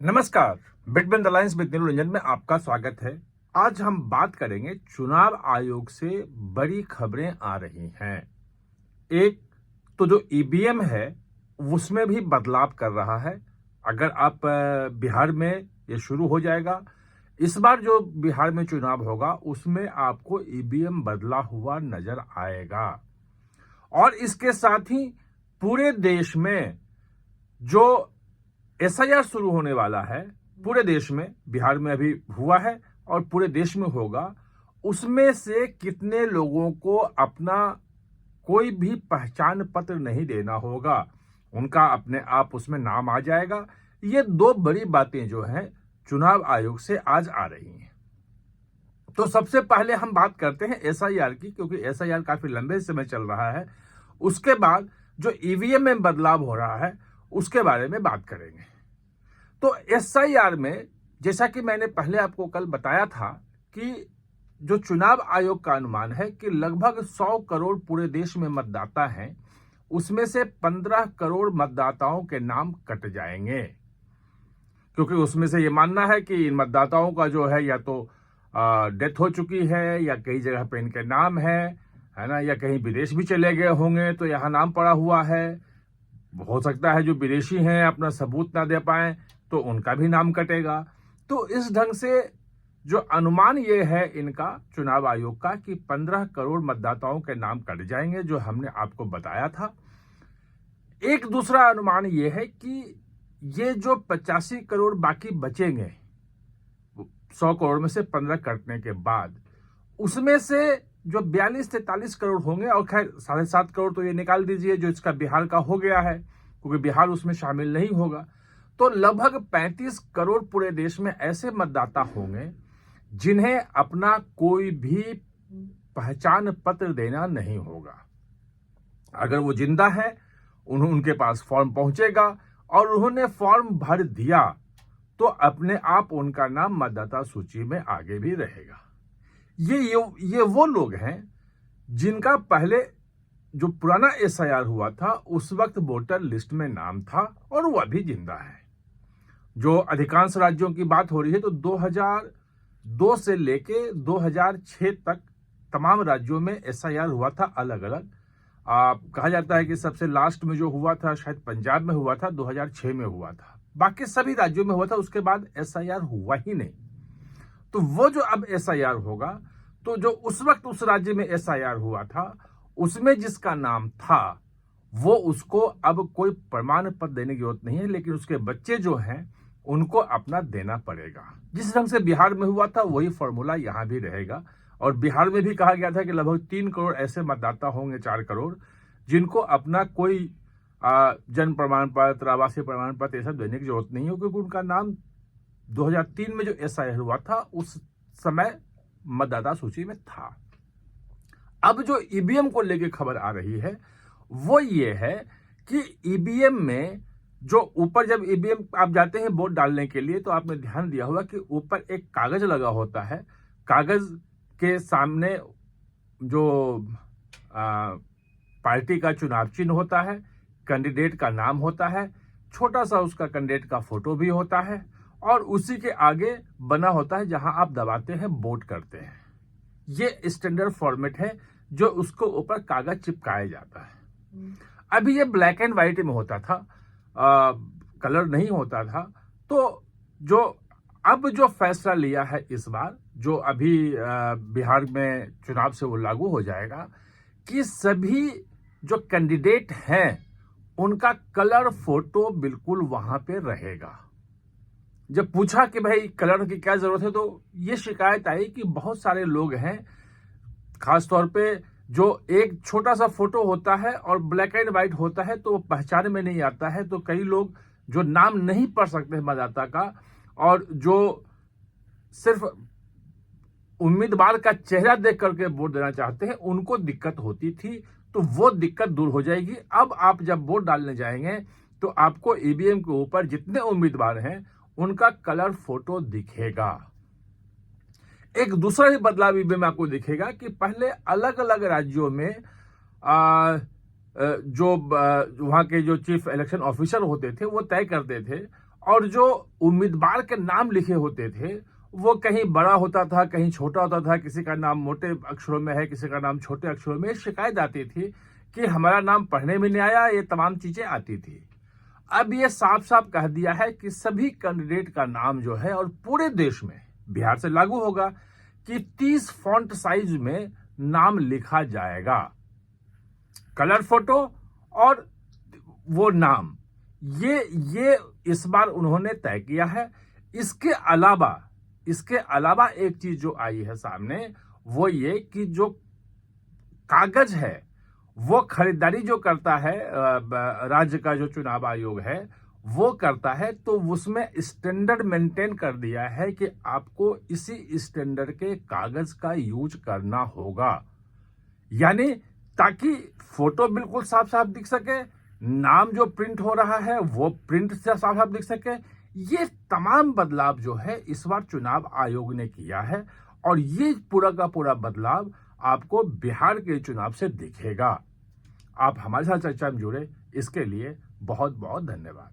नमस्कार। Between lines with नीलू रंजन में आपका स्वागत है। आज हम बात करेंगे चुनाव आयोग से बड़ी खबरें आ रही हैं। एक तो जो ईवीएम है उसमें भी बदलाव कर रहा है। अगर आप बिहार में ये शुरू हो जाएगा, इस बार जो बिहार में चुनाव होगा उसमें आपको ईवीएम बदला हुआ नजर आएगा। और इसके साथ ही पूरे देश में जो एसआईआर शुरू होने वाला है, पूरे देश में, बिहार में अभी हुआ है और पूरे देश में होगा, उसमें से कितने लोगों को अपना कोई भी पहचान पत्र नहीं देना होगा, उनका अपने आप उसमें नाम आ जाएगा। ये दो बड़ी बातें जो हैं चुनाव आयोग से आज आ रही हैं। तो सबसे पहले हम बात करते हैं एसआईआर की, क्योंकि एसआईआर काफी लंबे समय चल रहा है। उसके बाद जो ईवीएम में बदलाव हो रहा है उसके बारे में बात करेंगे। तो एसआईआर में, जैसा कि मैंने पहले आपको कल बताया था, कि जो चुनाव आयोग का अनुमान है कि लगभग 100 करोड़ पूरे देश में मतदाता हैं, उसमें से 15 करोड़ मतदाताओं के नाम कट जाएंगे। क्योंकि उसमें से ये मानना है कि इन मतदाताओं का जो है या तो डेथ हो चुकी है या कई जगह पे इनके नाम है ना, या कहीं विदेश भी चले गए होंगे तो यहाँ नाम पड़ा हुआ है। हो सकता है जो विदेशी हैं अपना सबूत ना दे पाए तो उनका भी नाम कटेगा। तो इस ढंग से जो अनुमान ये है इनका चुनाव आयोग का कि 15 करोड़ मतदाताओं के नाम कट जाएंगे, जो हमने आपको बताया था। एक दूसरा अनुमान ये है कि ये जो 85 करोड़ बाकी बचेंगे 100 करोड़ में से 15 कटने के बाद, उसमें से जो 42-43 करोड़ होंगे, और खैर 7.5 करोड़ तो ये निकाल दीजिए जो इसका बिहार का हो गया है, क्योंकि बिहार उसमें शामिल नहीं होगा, तो लगभग 35 करोड़ पूरे देश में ऐसे मतदाता होंगे जिन्हें अपना कोई भी पहचान पत्र देना नहीं होगा। अगर वो जिंदा है, उनके पास फॉर्म पहुंचेगा और उन्होंने फॉर्म भर दिया तो अपने आप उनका नाम मतदाता सूची में आगे भी रहेगा। ये वो लोग हैं जिनका पहले जो पुराना एसआईआर हुआ था उस वक्त वोटर लिस्ट में नाम था और वो अभी जिंदा है। जो अधिकांश राज्यों की बात हो रही है तो 2002 से लेके 2006 तक तमाम राज्यों में एसआईआर हुआ था अलग अलग। कहा जाता है कि सबसे लास्ट में जो हुआ था शायद पंजाब में हुआ था, 2006 में हुआ था। बाकी सभी राज्यों में हुआ था, उसके बाद एसआईआर हुआ ही नहीं। तो वो जो अब एसआईआर होगा, तो जो उस वक्त उस राज्य में एसआईआर हुआ था उसमें जिसका नाम था वो उसको अब कोई प्रमाण पत्र देने की जरूरत नहीं है, लेकिन उसके बच्चे जो हैं उनको अपना देना पड़ेगा। जिस ढंग से बिहार में हुआ था वही फॉर्मूला यहां भी रहेगा। और बिहार में भी कहा गया था कि लगभग 3 करोड़ ऐसे मतदाता होंगे, 4 करोड़, जिनको अपना कोई जन्म प्रमाण पत्र, आवासीय प्रमाण पत्र ये सब देने की जरूरत नहीं है, क्योंकि उनका नाम 2003 में जो एसआईआर हुआ था उस समय मतदाता सूची में था। अब जो ईवीएम को लेकर खबर आ रही है वो ये है कि ईवीएम में जो ऊपर, जब ईवीएम आप जाते हैं वोट डालने के लिए, तो आपने ध्यान दिया होगा कि ऊपर एक कागज लगा होता है। कागज के सामने जो पार्टी का चुनाव चिन्ह होता है, कैंडिडेट का नाम होता है, छोटा सा उसका कैंडिडेट का फोटो भी होता है, और उसी के आगे बना होता है जहां आप दबाते हैं वोट करते हैं। ये स्टैंडर्ड फॉर्मेट है जो उसको ऊपर कागज चिपकाया जाता है। अभी ये ब्लैक एंड व्हाइट में होता था, कलर नहीं होता था। तो जो अब जो फैसला लिया है इस बार, जो अभी बिहार में चुनाव से वो लागू हो जाएगा, कि सभी जो कैंडिडेट हैं उनका कलर फोटो बिल्कुल वहां पे रहेगा। जब पूछा कि भाई कलर की क्या जरूरत है, तो ये शिकायत आई कि बहुत सारे लोग हैं, खासतौर पे जो एक छोटा सा फोटो होता है और ब्लैक एंड व्हाइट होता है तो वो पहचान में नहीं आता है। तो कई लोग जो नाम नहीं पढ़ सकते मतदाता का, और जो सिर्फ उम्मीदवार का चेहरा देख करके वोट देना चाहते हैं, उनको दिक्कत होती थी। तो वो दिक्कत दूर हो जाएगी। अब आप जब वोट डालने जाएंगे तो आपको ईवीएम के ऊपर जितने उम्मीदवार हैं उनका कलर फोटो दिखेगा। एक दूसरा ही बदलाव ईवीएम में आपको दिखेगा कि पहले अलग अलग राज्यों में जो वहां के जो चीफ इलेक्शन ऑफिसर होते थे वो तय करते थे, और जो उम्मीदवार के नाम लिखे होते थे वो कहीं बड़ा होता था, कहीं छोटा होता था, किसी का नाम मोटे अक्षरों में है, किसी का नाम छोटे अक्षरों में। शिकायत आती थी कि हमारा नाम पढ़ने में नहीं आया, ये तमाम चीजें आती थी। अब ये साफ साफ कह दिया है कि सभी कैंडिडेट का नाम जो है, और पूरे देश में बिहार से लागू होगा कि 30 फॉन्ट साइज में नाम लिखा जाएगा, कलर फोटो और वो नाम, ये इस बार उन्होंने तय किया है। इसके अलावा एक चीज जो आई है सामने, वो ये कि जो कागज है वो खरीदारी जो करता है राज्य का जो चुनाव आयोग है वो करता है, तो उसमें स्टैंडर्ड मेंटेन कर दिया है कि आपको इसी स्टैंडर्ड के कागज का यूज करना होगा, यानी ताकि फोटो बिल्कुल साफ साफ दिख सके, नाम जो प्रिंट हो रहा है वो प्रिंट से साफ साफ दिख सके। ये तमाम बदलाव जो है इस बार चुनाव आयोग ने किया है, और ये पूरा का पूरा बदलाव आपको बिहार के चुनाव से दिखेगा। आप हमारे साथ चर्चा में जुड़े, इसके लिए बहुत बहुत धन्यवाद।